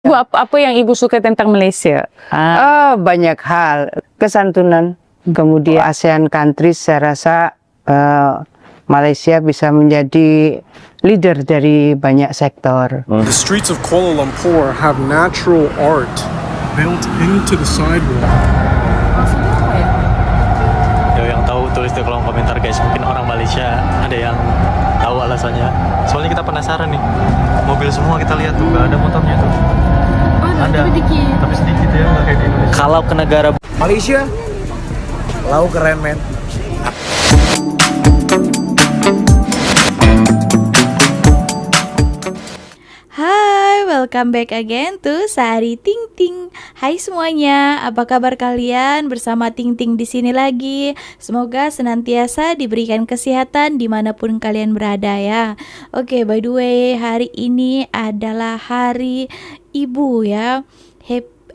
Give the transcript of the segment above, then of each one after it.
Bu, apa yang Ibu suka tentang Malaysia? Banyak hal, kesantunan, kemudian ASEAN countries saya rasa Malaysia bisa menjadi leader dari banyak sektor. The streets of Kuala Lumpur have natural art built into the sidewalk. Yang tahu tulis di kolom komentar guys, mungkin orang Malaysia ada yang tahu alasannya. Soalnya kita penasaran nih, mobil semua kita lihat tuh, gak ada motornya tuh. Ada, tapi sedikit ya, nggak kayak di Indonesia. Kalau ke negara Malaysia, lau keren men. Hai, welcome back again to Sari Ting Ting. Hai semuanya, apa kabar kalian? Bersama Ting Ting di sini lagi. Semoga senantiasa diberikan kesehatan dimanapun kalian berada ya. Oke, by the way, hari ini adalah hari Ibu ya.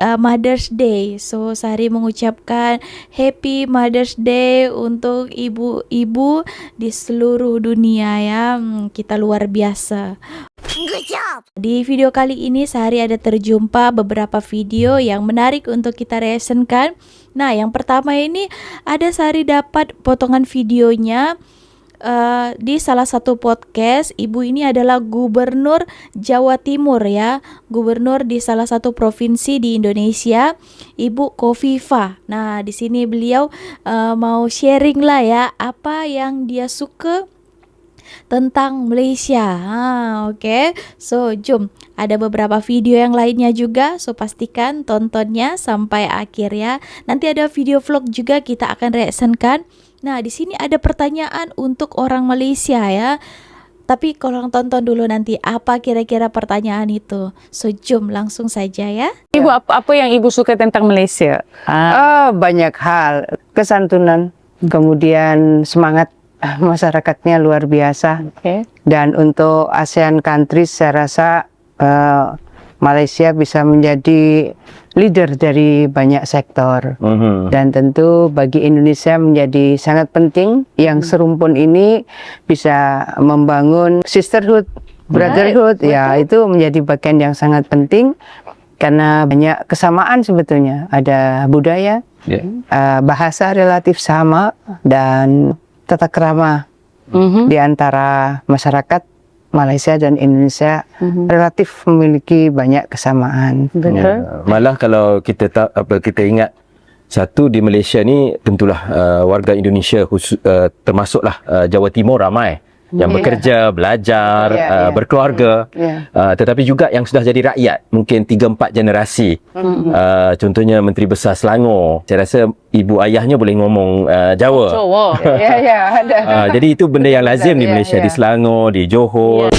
Mother's Day. So Sari mengucapkan Happy Mother's Day untuk ibu-ibu di seluruh dunia ya. Kita luar biasa. Good job. Di video kali ini Sari ada terjumpa beberapa video yang menarik untuk kita reactionkan. Nah, yang pertama ini ada Sari dapat potongan videonya di salah satu podcast. Ibu ini adalah gubernur Jawa Timur ya, gubernur di salah satu provinsi di Indonesia, Ibu Khofifah. Nah, di sini beliau mau sharing lah ya apa yang dia suka tentang Malaysia. Oke. So, jom. Ada beberapa video yang lainnya juga, so pastikan tontonnya sampai akhir ya. Nanti ada video vlog juga kita akan reactionkan. Nah, di sini ada pertanyaan untuk orang Malaysia ya. Tapi kalau tonton dulu nanti apa kira-kira pertanyaan itu. So, jom langsung saja ya. Ibu, apa yang Ibu suka tentang Malaysia? Banyak hal, kesantunan, kemudian semangat masyarakatnya luar biasa. Okay. Dan untuk ASEAN countries saya rasa Malaysia bisa menjadi leader dari banyak sektor. Dan tentu bagi Indonesia menjadi sangat penting yang serumpun ini bisa membangun sisterhood, brotherhood. Ya, itu menjadi bagian yang sangat penting karena banyak kesamaan sebetulnya. Ada budaya, bahasa relatif sama, dan tata krama di antara masyarakat Malaysia dan Indonesia relatif memiliki banyak kesamaan. Betul. Malah kalau kita kita ingat satu di Malaysia ni tentulah warga Indonesia termasuklah Jawa Timur ramai yang bekerja, belajar, berkeluarga, tetapi juga yang sudah jadi rakyat, mungkin 3-4 generasi. Contohnya Menteri Besar Selangor, saya rasa ibu ayahnya boleh ngomong Jawa. Ada. Jadi itu benda yang lazim di Malaysia, di Selangor, di Johor.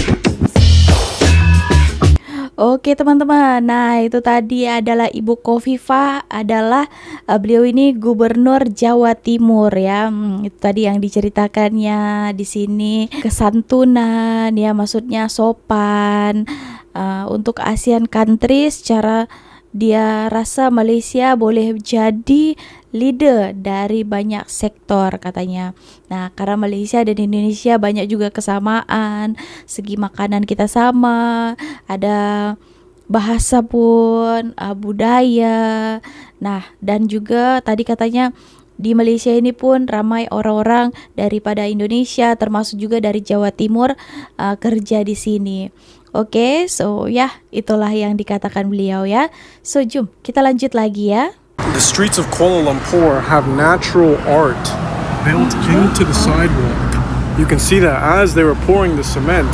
Oke teman-teman, nah itu tadi adalah Ibu Khofifah, adalah beliau ini gubernur Jawa Timur ya. Itu tadi yang diceritakannya di sini, kesantunan ya, maksudnya sopan. Untuk ASEAN countries, secara dia rasa Malaysia boleh jadi leader dari banyak sektor katanya. Nah, karena Malaysia dan Indonesia banyak juga kesamaan, segi makanan kita sama, ada bahasa pun, budaya. Nah, dan juga tadi katanya di Malaysia ini pun ramai orang-orang daripada Indonesia, termasuk juga dari Jawa Timur kerja di sini. Oke, so ya, itulah yang dikatakan beliau ya. So, jom kita lanjut lagi ya. The streets of Kuala Lumpur have natural art built into the sidewalk. You can see that as they were pouring the cement,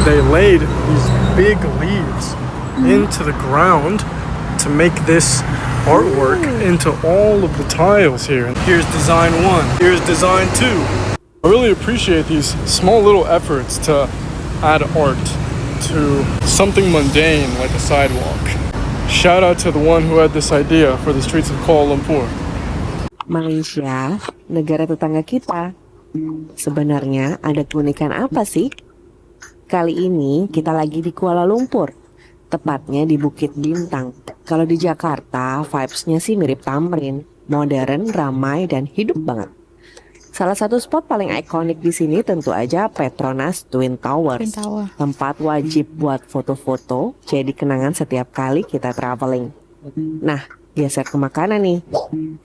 they laid these big leaves into the ground to make this artwork into all of the tiles here. And here's design 1, here's design 2. I really appreciate these small little efforts to add art to something mundane like a sidewalk. Shout out to the one who had this idea for the streets of Kuala Lumpur. Malaysia, negara tetangga kita. Sebenarnya ada keunikan apa sih? Kali ini kita lagi di Kuala Lumpur, tepatnya di Bukit Bintang. Kalau di Jakarta, vibes-nya sih mirip Tamrin, modern, ramai, dan hidup banget. Salah satu spot paling ikonik di sini tentu aja Petronas Twin Towers. Twin Tower. Tempat wajib buat foto-foto, jadi kenangan setiap kali kita traveling. Nah, geser ke makanan nih.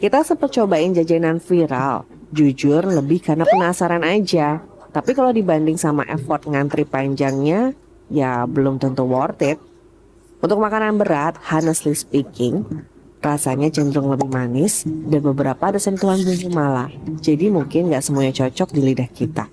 Kita sempat cobain jajanan viral. Jujur lebih karena penasaran aja. Tapi kalau dibanding sama effort ngantri panjangnya, ya belum tentu worth it. Untuk makanan berat, honestly speaking, rasanya cenderung lebih manis dan beberapa ada sentuhan bumbu mala. Jadi mungkin nggak semuanya cocok di lidah kita.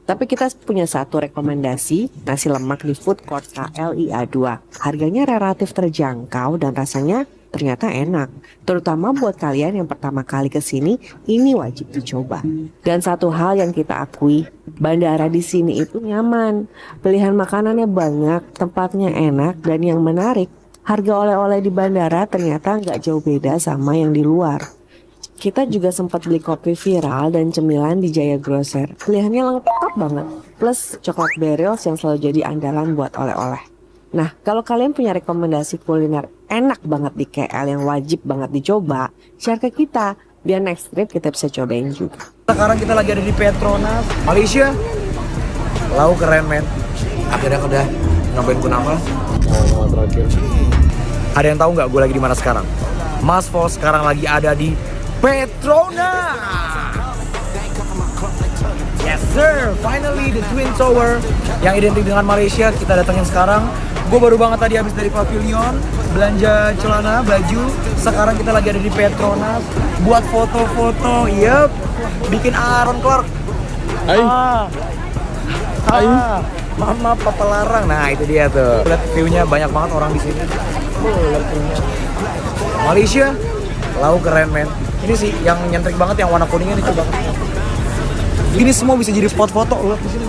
Tapi kita punya satu rekomendasi, nasi lemak di food court KLIA 2. Harganya relatif terjangkau dan rasanya ternyata enak. Terutama buat kalian yang pertama kali kesini, ini wajib dicoba. Dan satu hal yang kita akui, bandara di sini itu nyaman. Pilihan makanannya banyak, tempatnya enak, dan yang menarik, harga oleh-oleh di bandara ternyata nggak jauh beda sama yang di luar. Kita juga sempat beli kopi viral dan cemilan di Jaya Grocer. Pilihannya lengkap banget. Plus coklat Berils yang selalu jadi andalan buat oleh-oleh. Nah, kalau kalian punya rekomendasi kuliner enak banget di KL yang wajib banget dicoba, share ke kita. Biar next trip kita bisa cobain juga. Sekarang kita lagi ada di Petronas, Malaysia. Lau keren men. Akhirnya udah nyobain kunava. Oh, terakhir. Ada yang tahu nggak gue lagi di mana sekarang? Mas Fol sekarang lagi ada di Petronas. Yes sir, finally the Twin Tower yang identik dengan Malaysia kita datengin sekarang. Gue baru banget tadi habis dari pavilion, belanja celana, baju. Sekarang kita lagi ada di Petronas buat foto-foto. Yep, bikin Aaron Clark. Mama papa larang. Nah itu dia tuh. Lihat view-nya, banyak banget orang di sini. Lihat view-nya. Malaysia, lau keren men. Ini sih yang nyentrik banget, yang warna kuningnya nih coba. Ini semua bisa jadi spot foto loh di sini.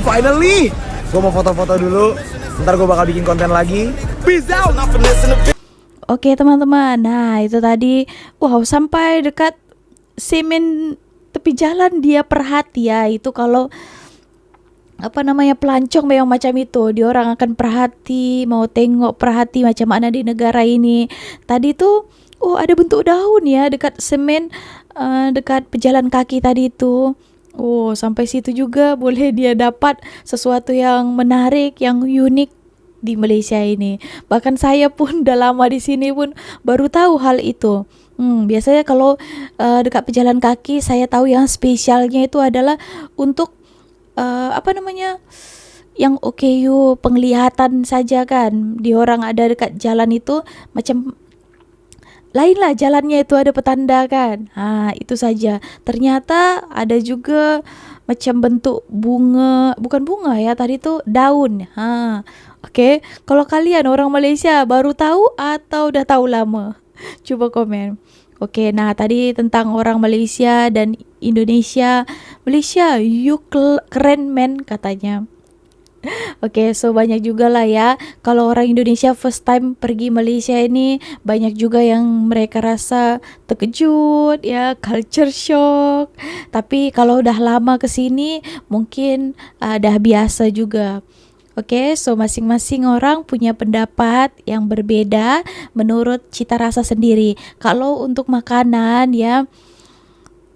Finally, gue mau foto-foto dulu. Ntar gue bakal bikin konten lagi. Peace out. Oke teman-teman, nah itu tadi, wow sampai dekat semen tepi jalan dia perhati ya. Itu kalau pelancong memang macam itu, dia orang akan perhati, mau tengok perhati macam mana di negara ini. Tadi tuh ada bentuk daun ya dekat semen, dekat pejalan kaki tadi itu. Sampai situ juga boleh dia dapat sesuatu yang menarik, yang unik di Malaysia ini. Bahkan saya pun udah lama di sini pun baru tahu hal itu. Biasanya kalau dekat pejalan kaki saya tahu yang spesialnya itu adalah untuk yang OKU penglihatan saja kan. Di orang ada dekat jalan itu macam lain lah jalannya itu ada petanda kan. Itu saja. Ternyata ada juga macam bentuk bunga, bukan bunga ya, tadi itu daun. Oke, kalau kalian orang Malaysia baru tahu atau udah tahu lama? Coba komen. Oke, nah tadi tentang orang Malaysia dan Indonesia. Malaysia, you keren men katanya. Oke, so banyak juga lah ya. Kalau orang Indonesia first time pergi Malaysia ini, banyak juga yang mereka rasa terkejut ya, culture shock. Tapi kalau udah lama kesini, mungkin dah biasa juga. Oke, so masing-masing orang punya pendapat yang berbeda menurut cita rasa sendiri. Kalau untuk makanan ya,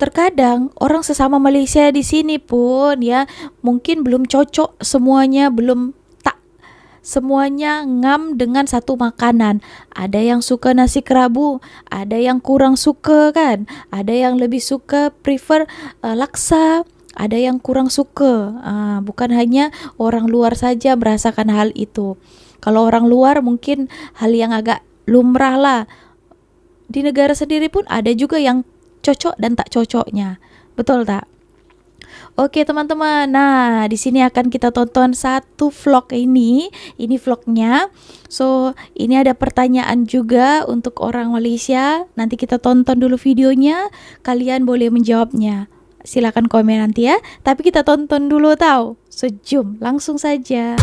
terkadang orang sesama Malaysia di sini pun ya mungkin belum cocok semuanya, semuanya ngam dengan satu makanan. Ada yang suka nasi kerabu, ada yang kurang suka kan, ada yang lebih suka prefer laksa, ada yang kurang suka. Bukan hanya orang luar saja merasakan hal itu. Kalau orang luar mungkin hal yang agak lumrah lah. Di negara sendiri pun ada juga yang cocok dan tak cocoknya. Betul tak? Oke teman-teman, nah di sini akan kita tonton satu vlog ini. Ini vlognya. So ini ada pertanyaan juga untuk orang Malaysia. Nanti kita tonton dulu videonya. Kalian boleh menjawabnya. Silakan komen nanti ya. Tapi kita tonton dulu tahu. So jom langsung saja.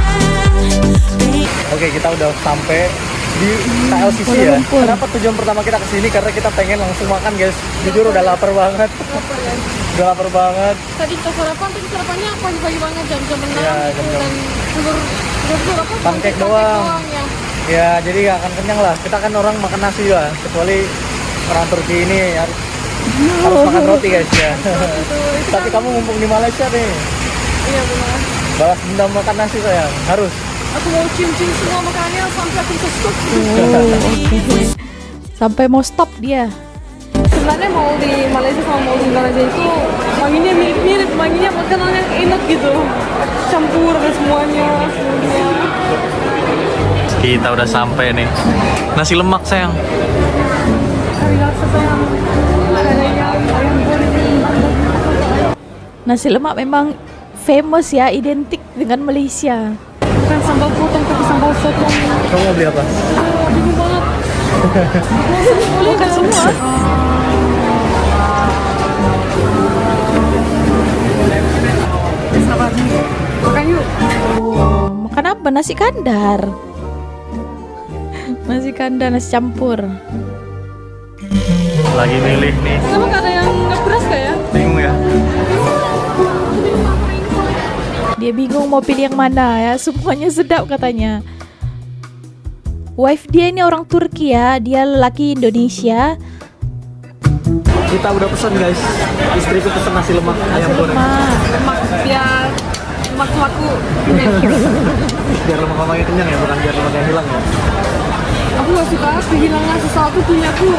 Oke, kita udah sampai di KLCC ya. Kenapa tujuan pertama kita kesini? Karena kita pengen langsung makan guys. Jujur udah lapar banget. Udah lapar banget. Tadi kita sarapan, tapi sarapannya pagi-pagi banget jam-jam 6 Ya, gitu, dan telur apa? Pancake doang. Ya, jadi gak akan kenyang lah. Kita kan orang makan nasi lah. Kecuali orang Turki ini harus Harus makan roti guys ya. Tapi kamu mumpung di Malaysia nih. Iya benar. Balas dendam makan nasi sayang. Harus. Aku mau cium-cium semua makanannya sampai aku bisa stop. Sampai mau stop dia. Sebenarnya mau di Malaysia sama mau di Indonesia itu wanginya mirip-mirip, wanginya makanan yang enak gitu. Campur ada semuanya. Kita udah sampai nih. Nasi lemak sayang. Hari rasa sayang. Ada ayam goreng. Nasi lemak memang famous ya, identik dengan Malaysia. Bukan sambal potong tapi sambal sotong. Kamu mau beli apa? Bingung banget. Boleh kan semua? Sabar. Makan yuk. Oh, makan apa? Nasi kandar. Nasi kandar, nasi campur. Lagi milih nih. Kenapa gak ada yang nggak beras gak ya? Bingung ya. Dia bingung mau pilih yang mana ya. Semuanya sedap katanya. Wife dia ini orang Turki ya. Dia lelaki Indonesia. Kita udah pesan guys. Istriku pesan nasi lemak ayam goreng. Lemak biar lemak-lemakku. Biar lemak-lemaknya kenyang ya, bukan biar lemaknya hilang ya. Aku gak suka kehilangan sesuatu punyaku.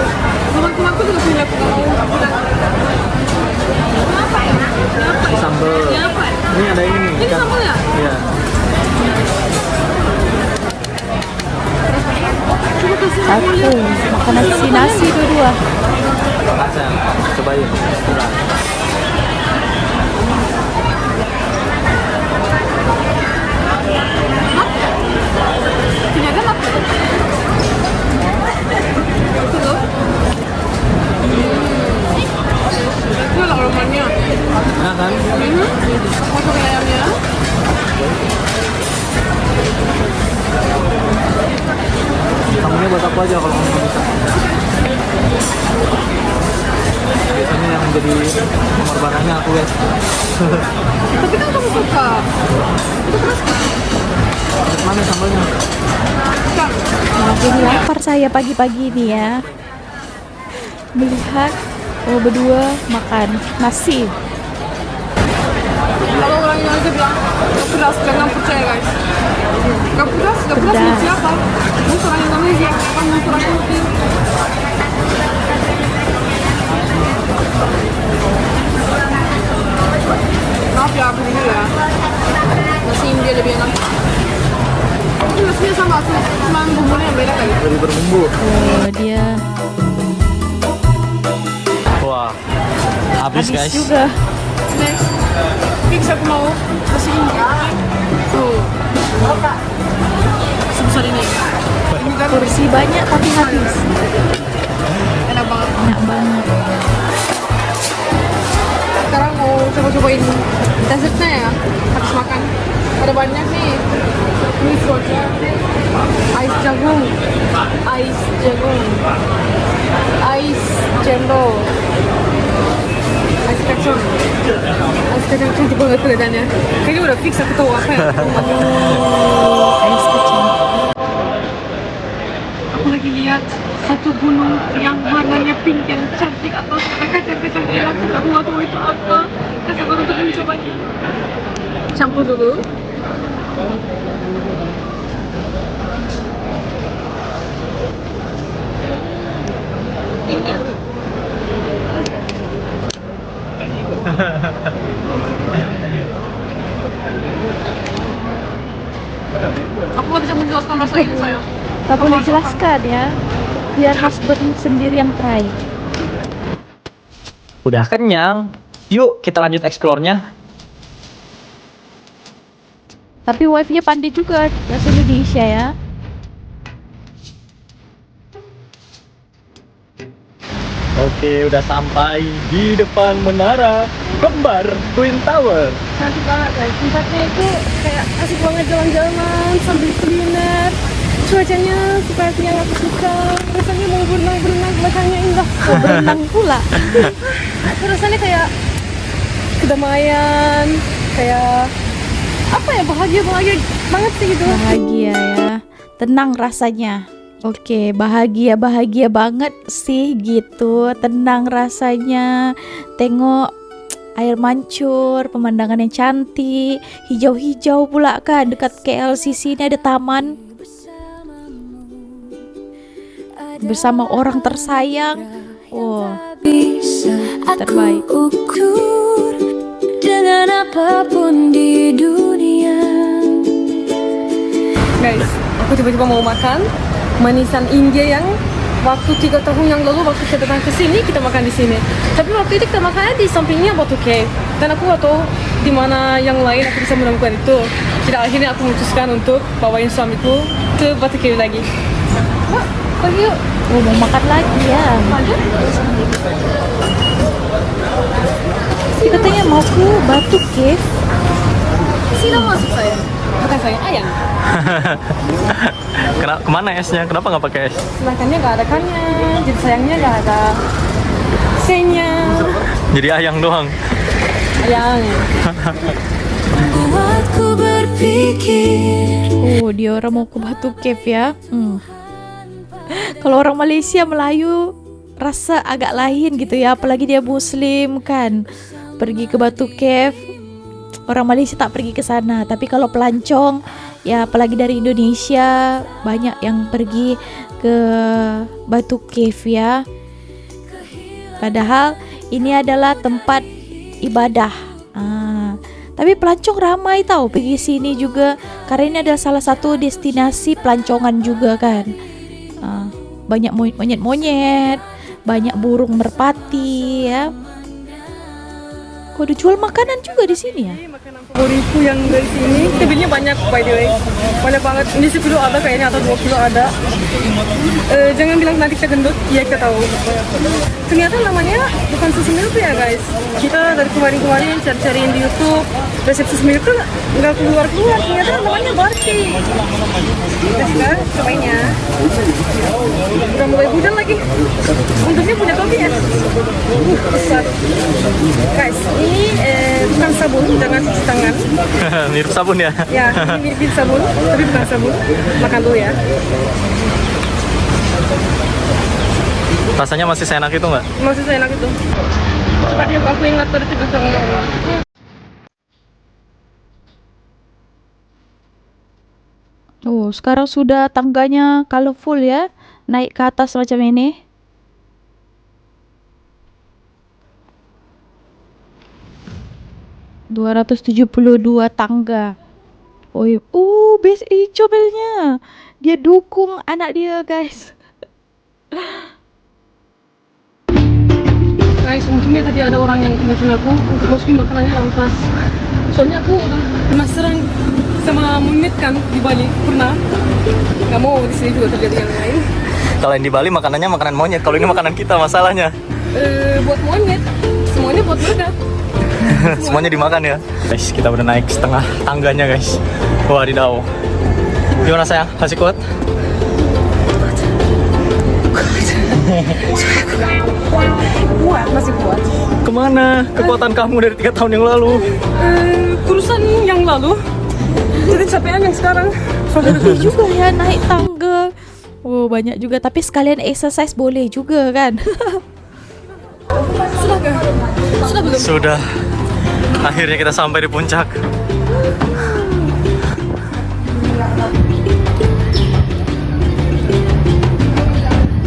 Lemak-lemakku juga punyaku kalau aku bilang. Kenapa ya? Kenapa ya? Sambal. Kenapa ya? Ini ada ini nih. Ini sambal ya? Iya. Coba kasih Satu. Makan nasi dua-dua. Kaca. Cobain. Murah. Ternyata apa? Itu loh. Itu lah aromanya. Enak kan? Masukin ayamnya. Kamunya buat aku aja kalau kamu nggak bisa. Biasanya yang menjadi pengorbanannya aku guys. Tapi kan kamu suka. Itu keras kan? Mana sambalnya? Wah, jadi lapar saya pagi-pagi ini ya. Melihat berdua makan nasi. Kalau orang Indonesia bilang gak pedas, jangan percaya guys. Gak pedas Pedas. sama siapa? Musuh orang Indonesia, bukan musuh orang Turki. Maaf ya aku dulu ya. Nasi India lebih enak. Tapi nasinya sama, cuma bumbunya yang beda kali. Lebih berbumbu. Oh, dia Wah. Habis guys. juga. Next, fix aku mau nasi India. Tuh. Sebesar ini. Ini kan Porsi banyak tapi habis. enak banget. Enak banget. Sekarang mau coba-cobain dessertnya ya, habis makan. Ada banyak nih. Ini fruitnya. Ais jagung. Ais jagung. Ais cendol. Ais kacang. Ais kacang cantik banget kelihatannya. Kayaknya udah fix aku tahu apa ya. Ais kacang. Aku lagi lihat satu gunung yang warnanya pink yang cantik atau kacang-kacang hilang. Aku nggak tahu itu apa. Kasih aku untuk mencobanya. Campur dulu. Aku nggak bisa menjelaskan rasa ini sayang. Tak boleh jelaskan ya. Biar husband sendiri yang try. Udah kenyang. Yuk kita lanjut explore-nya. Tapi wife-nya pandai juga bahasa Indonesia ya. Oke, udah sampai di depan menara kembar Twin Tower. Cantik banget guys. Tempatnya itu kayak asik banget jalan-jalan sambil kuliner. Cuacanya seperti yang aku suka. Rasanya mau berenang-berenang, belakangnya indah. Oh, berenang pula. Rasanya kayak kedamaian, kayak apa ya, bahagia banget sih gitu. Bahagia ya. Tenang rasanya. Oke, bahagia banget sih gitu. Tenang rasanya. Tengok air mancur, pemandangan yang cantik, hijau-hijau pula kan. Dekat KLCC ini ada taman. Bersama orang tersayang. Wah, terbaik. Ukur dengan apapun di dunia. Guys, aku tiba-tiba mau makan manisan India yang waktu 3 tahun yang lalu waktu kita datang ke sini kita makan di sini. Tapi waktu itu kita makannya di sampingnya Batu Cave. Dan aku gak tahu di mana yang lain aku bisa menemukan itu. Jadi akhirnya aku memutuskan untuk bawain suamiku ke Batu Cave lagi. Wah, pergi yuk. Oh, mau makan lagi ya. Katanya mau ke Batu Cave. Sini masuk saya. Bukan saya, ayam. Kemana esnya? Kenapa nggak pakai es? Makannya gak ada kannya, jadi sayangnya gak ada C-nya. Jadi ayang doang. Ayang. Buatku berpikir. Oh, dia orang mau ke Batu Cave ya. Kalau orang Malaysia, Melayu rasa agak lain gitu ya, apalagi dia Muslim kan. Pergi ke Batu Cave, orang Malaysia tak pergi ke sana. Tapi kalau pelancong, ya apalagi dari Indonesia, banyak yang pergi ke Batu Cave ya. Padahal ini adalah tempat ibadah. Tapi pelancong ramai tahu pergi sini juga, karena ini adalah salah satu destinasi pelancongan juga kan. Banyak monyet-monyet, banyak burung merpati ya. Kok ada jual makanan juga di sini ya? Favoritku yang dari sini, belinya banyak by the way. Banyak banget, ini 10 kilo ada kayaknya atau 2 kilo ada. Jangan bilang nanti kita gendut, iya kita tahu. Ternyata namanya bukan susu milk ya guys. Kita dari kemarin-kemarin cari-cariin di YouTube, resep susu milk tuh nggak keluar-keluar. Ternyata namanya Barki. Kita sekarang cobain ya. Udah mulai hujan lagi. Untungnya punya topi ya. Besar. Guys, ini bukan sabun, jangan cuci tangan. Mirip sabun ya? Ya, ini mirip sabun, tapi bukan sabun. Makan dulu ya. Rasanya masih seenak itu nggak? Masih saya enak itu. Tadi aku ingat tadi 3 tahun lalu. Oh, sekarang sudah tangganya colorful ya. Naik ke atas macam ini. ...272 tangga. Oh, base comel-nya. Dia dukung anak dia, guys. Guys, untungnya tadi ada orang yang ingatin aku untuk masukin makanannya dalam tas. Soalnya aku udah penasaran sama monyet kan di Bali, pernah. Gak mau di sini juga terjadi yang lain. Kalau yang di Bali makanannya makanan monyet, kalau ini makanan kita masalahnya. Buat monyet, semuanya buat mereka. Semuanya dimakan ya. Guys, kita udah naik setengah tangganya guys. Wadidaw. Gimana sayang? Masih kuat? Kuat, masih kuat. Kemana kekuatan kamu dari 3 tahun yang lalu? Kurusan yang lalu. Jadi capean yang sekarang. Boleh juga ya naik tangga. Oh, banyak juga. Tapi sekalian exercise boleh juga kan. Sudah kah? Sudah belum? Sudah. Akhirnya kita sampai di puncak.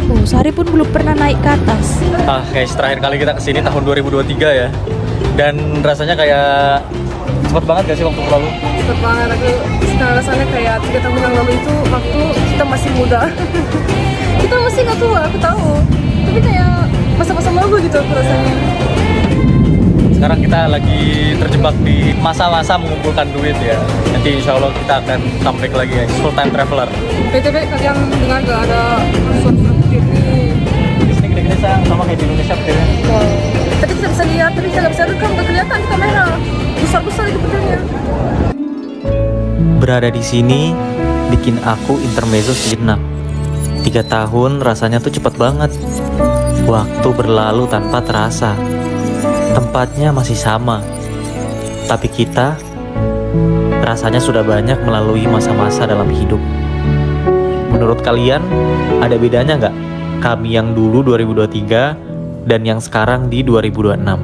Oh, Sari pun belum pernah naik ke atas. Guys, terakhir kali kita kesini tahun 2023 ya. Dan rasanya kayak cepet banget gak sih waktu lalu? Cepet banget, aku sekarang rasanya kayak 3 tahun yang lalu itu waktu kita masih muda. Kita masih gak tua, aku tahu. Tapi kayak masa-masa lalu gitu aku rasanya. Sekarang kita lagi terjebak di masa-masa mengumpulkan duit ya. Nanti insya Allah kita akan comeback lagi guys, full time traveler. BTW kalian dengar gak ada suara petir nih? Di sini gede-gede sayang, sama kayak di Indonesia petirnya. Tapi kita bisa lihat, tapi kita gak bisa rekam, gak kelihatan di kamera. Besar-besar itu petirnya. Berada di sini bikin aku intermezzo sejenak. 3 tahun rasanya tuh cepat banget. Waktu berlalu tanpa terasa. Tempatnya masih sama. Tapi kita rasanya sudah banyak melalui masa-masa dalam hidup. Menurut kalian ada bedanya nggak kami yang dulu 2023 dan yang sekarang di 2026?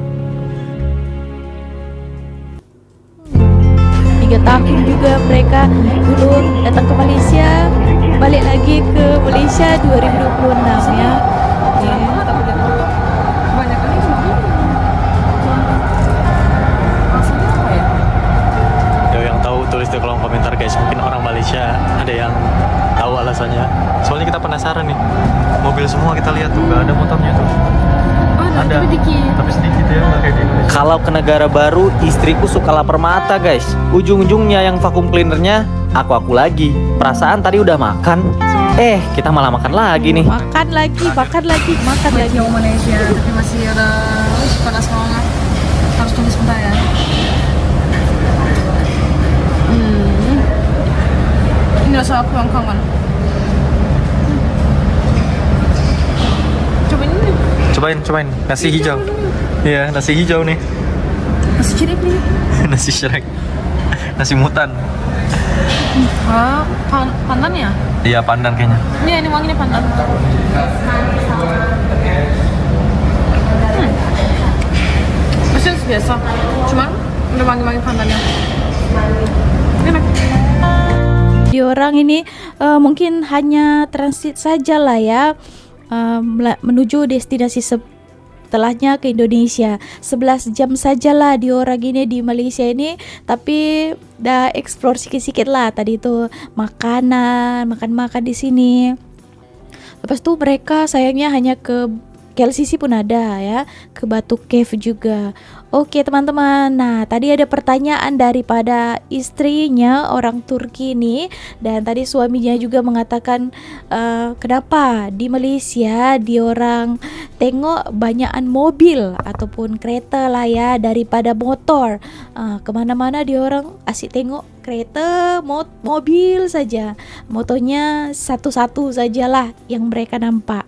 3 tahun juga mereka dulu datang ke Malaysia, balik lagi ke Malaysia 2026 ya. Banyak kali cuma rasanya apa ya? Yang tahu tulis di kolom komentar guys. Mungkin orang Malaysia ada yang tahu alasannya. Soalnya kita penasaran nih. Mobil semua kita lihat tuh, gak ada motornya tuh. Ada, tapi sedikit ya, nggak kayak di Indonesia. Kalau ke negara baru, istriku suka lapar mata guys. Ujung-ujungnya yang vacuum cleanernya aku lagi. Perasaan tadi udah makan, kita malah makan lagi nih. Makan lagi. Yang Malaysia, tapi masih ada panas banget. Harus tunggu sebentar ya. Ini rasa aku yang kangen. Cobain nasi hijau. Iya, nasi hijau nih. Nasi cirip nih. Nasi Shrek. Nasi mutan. Pandan ya? Iya, pandan kayaknya. Ini wanginya pandan. Mesin biasa, cuman udah wangi-wangi pandannya. Enak. Diorang ini mungkin hanya transit saja lah ya, menuju destinasi setelahnya ke Indonesia. 11 jam sajalah diorang ini di Malaysia ini, tapi udah explore sikit-sikit lah. Tadi itu makan di sini. Lepas itu mereka sayangnya hanya ke KLCC pun ada ya, ke Batu Cave juga. Oke teman-teman, nah tadi ada pertanyaan daripada istrinya orang Turki ini, dan tadi suaminya juga mengatakan kenapa di Malaysia diorang tengok banyakan mobil ataupun kereta lah ya daripada motor. Kemana-mana diorang asyik tengok kereta, mobil saja, motornya satu-satu sajalah yang mereka nampak.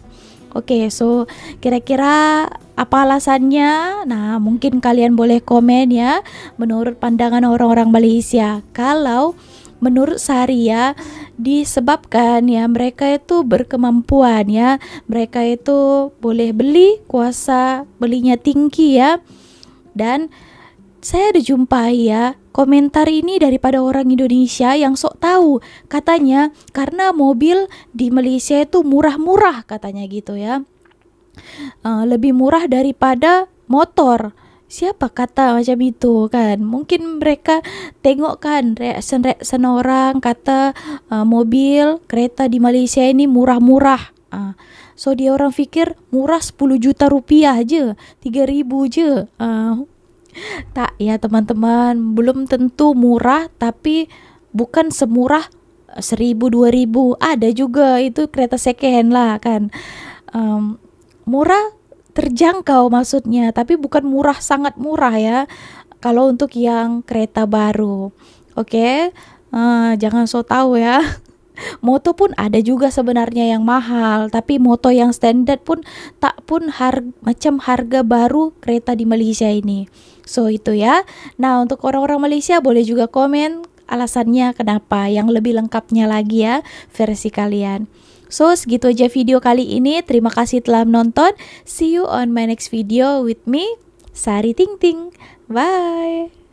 Oke, so kira-kira apa alasannya? Nah, mungkin kalian boleh komen ya menurut pandangan orang-orang Malaysia. Kalau menurut Sari ya, disebabkan ya mereka itu berkemampuan ya, mereka itu boleh beli, kuasa belinya tinggi ya. Dan saya ada jumpai ya komentar ini daripada orang Indonesia yang sok tahu, katanya karena mobil di Malaysia itu murah-murah katanya gitu ya, lebih murah daripada motor. Siapa kata macam itu kan? Mungkin mereka tengok kan reaction orang kata mobil kereta di Malaysia ini murah-murah. So dia orang fikir murah 10 juta rupiah aje, 3.000 je. Tak ya teman-teman, belum tentu murah, tapi bukan semurah 1.000 2.000. Ada juga itu kereta second lah kan. Murah terjangkau maksudnya, tapi bukan murah sangat murah ya kalau untuk yang kereta baru. Oke, jangan so tahu ya. Moto pun ada juga sebenarnya yang mahal, tapi moto yang standar pun tak pun macam harga baru kereta di Malaysia ini. So itu ya. Nah untuk orang-orang Malaysia boleh juga komen alasannya kenapa, yang lebih lengkapnya lagi ya versi kalian. So segitu aja video kali ini. Terima kasih telah menonton. See you on my next video with me, Sari Ting Ting. Bye.